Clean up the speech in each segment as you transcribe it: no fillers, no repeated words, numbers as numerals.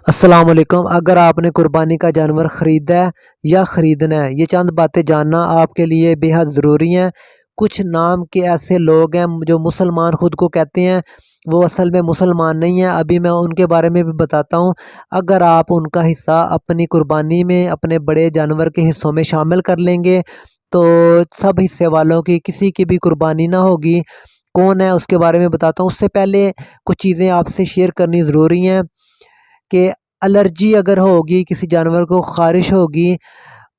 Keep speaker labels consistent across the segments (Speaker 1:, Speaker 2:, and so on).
Speaker 1: अस्सलाम वालेकुम। अगर आपने कुर्बानी का जानवर ख़रीदा है या ख़रीदना है, ये चंद बातें जानना आपके लिए बेहद ज़रूरी हैं। कुछ नाम के ऐसे लोग हैं जो मुसलमान ख़ुद को कहते हैं, वो असल में मुसलमान नहीं हैं। अभी मैं उनके बारे में भी बताता हूँ। अगर आप उनका हिस्सा अपनी कुर्बानी में अपने बड़े जानवर के हिस्सों में शामिल कर लेंगे, तो सब हिस्से वालों की किसी की भी कुर्बानी ना होगी। कौन है उसके बारे में बताता हूँ। उससे पहले कुछ चीज़ें आपसे शेयर करनी ज़रूरी हैं कि एलर्जी अगर होगी, किसी जानवर को ख़ारिश होगी,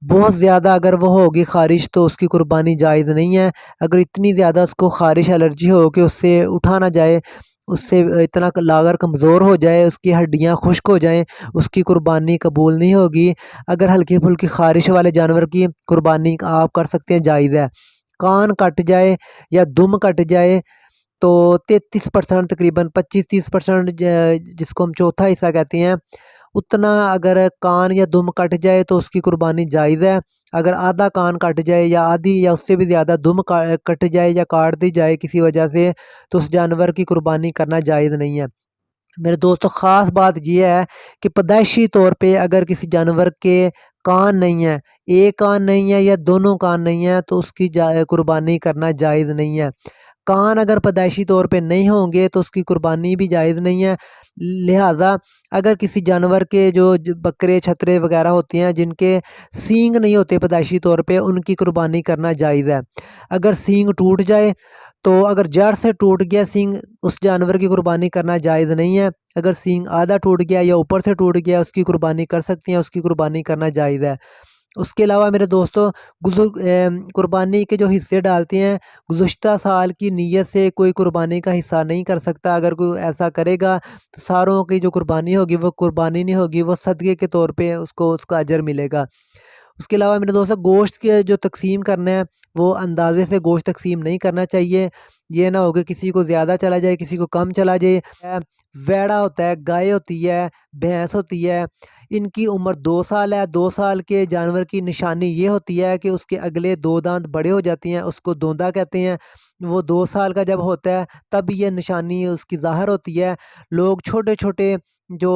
Speaker 1: बहुत ज़्यादा अगर वो होगी ख़ारिश, तो उसकी कुर्बानी जायज़ नहीं है। अगर इतनी ज़्यादा उसको ख़ारिश एलर्जी हो कि उससे उठा ना जाए, उससे इतना लागर कमज़ोर हो जाए, उसकी हड्डियाँ खुश्क हो जाएँ, उसकी कुर्बानी कबूल नहीं होगी। अगर हल्की-फुल्की ख़ारिश वाले जानवर की कुर्बानी आप कर सकते हैं, जायज़ है। कान कट जाए या दुम कट जाए तो 33% तकरीबन 25-30% जिसको हम चौथा हिस्सा कहते हैं, उतना अगर कान या दुम कट जाए तो उसकी कुर्बानी जायज़ है। अगर आधा कान कट जाए या आधी या उससे भी ज़्यादा दुम कट जाए या काट दी जाए किसी वजह से, तो उस जानवर की कुर्बानी करना जायज़ नहीं है। मेरे दोस्तों, ख़ास बात ये है कि पैदाइशी तौर पे अगर किसी जानवर के कान नहीं है, एक कान नहीं है या दोनों कान नहीं है, तो उसकी कुर्बानी करना जायज़ नहीं है। कान अगर पैदाइशी तौर पे नहीं होंगे तो उसकी कुर्बानी भी जायज़ नहीं है। लिहाज़ा अगर किसी जानवर के जो बकरे छतरे वगैरह होते हैं जिनके सींग नहीं होते पैदाइशी तौर पे, उनकी कुर्बानी करना जायज़ है। अगर सींग टूट जाए, तो अगर जड़ से टूट गया सींग, उस जानवर की कुर्बानी करना जायज़ नहीं है। अगर सींग आधा टूट गया या ऊपर से टूट गया, उसकी कुर्बानी कर सकते हैं, उसकी कुर्बानी करना जायज़ है। उसके अलावा मेरे दोस्तों, कुर्बानी के जो हिस्से डालते हैं, गुज़श्ता साल की नीयत से कोई कुर्बानी का हिस्सा नहीं कर सकता। अगर कोई ऐसा करेगा तो सारों की जो कुर्बानी होगी वो कुर्बानी नहीं होगी, वो सदक़े के तौर पे उसको उसका अजर मिलेगा। उसके अलावा मेरे दोस्तों, गोश्त के जो तक़सीम करना है, वो अंदाज़े से गोश्त तक़सीम नहीं करना चाहिए। ये ना हो कि किसी को ज़्यादा चला जाए, किसी को कम चला जाए। वैड़ा होता है, गाय होती है, भैंस होती है, इनकी उम्र 2 साल है। 2 साल के जानवर की निशानी ये होती है कि उसके अगले 2 दाँत बड़े हो जाते हैं, उसको दोंदा कहते हैं। वो 2 साल का जब होता है तब ये निशानी उसकी ज़ाहिर होती है। लोग छोटे-छोटे जो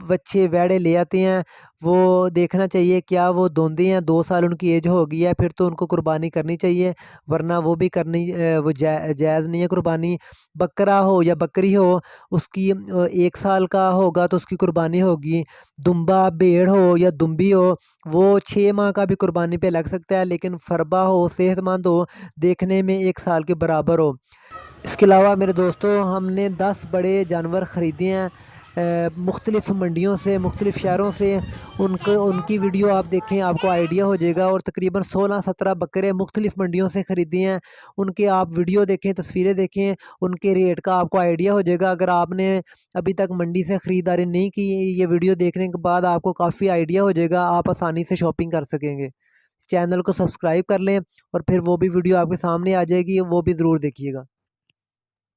Speaker 1: बच्चे वैड़े ले आते हैं, वो देखना चाहिए क्या वो दोंदे हैं, 2 साल उनकी एज हो गई है, फिर तो उनको कुर्बानी करनी चाहिए, वरना वो भी करनी वो जायज़ नहीं है कुर्बानी। बकरा हो या बकरी हो, उसकी 1 साल का होगा तो उसकी कुर्बानी होगी। दुम्बा भेड़ हो या दुम्बी हो, वो 6 माह का भी कुर्बानी पे लग सकता है, लेकिन फरबा हो, सेहतमंद हो, देखने में 1 साल के बराबर हो। इसके अलावा मेरे दोस्तों, हमने 10 बड़े जानवर ख़रीदे हैं मुख्तलिफ़ मंडियों से, मुख्तलिफ़ शहरों से। उनकी वीडियो आप देखें, आपको आइडिया हो जाएगा। और तकरीबन 16-17 बकरे मुख्तलिफ़ मंडियों से ख़रीदे हैं। उनके आप वीडियो देखें, तस्वीरें देखें, उनके रेट का आपको आइडिया हो जाएगा। अगर आपने अभी तक मंडी से ख़रीदारी नहीं की, ये वीडियो देखने के बाद आपको काफ़ी आइडिया हो जाएगा, आप आसानी से शॉपिंग कर सकेंगे। चैनल को सब्सक्राइब कर लें और फिर वो भी वीडियो आपके सामने आ जाएगी, वो भी ज़रूर देखिएगा।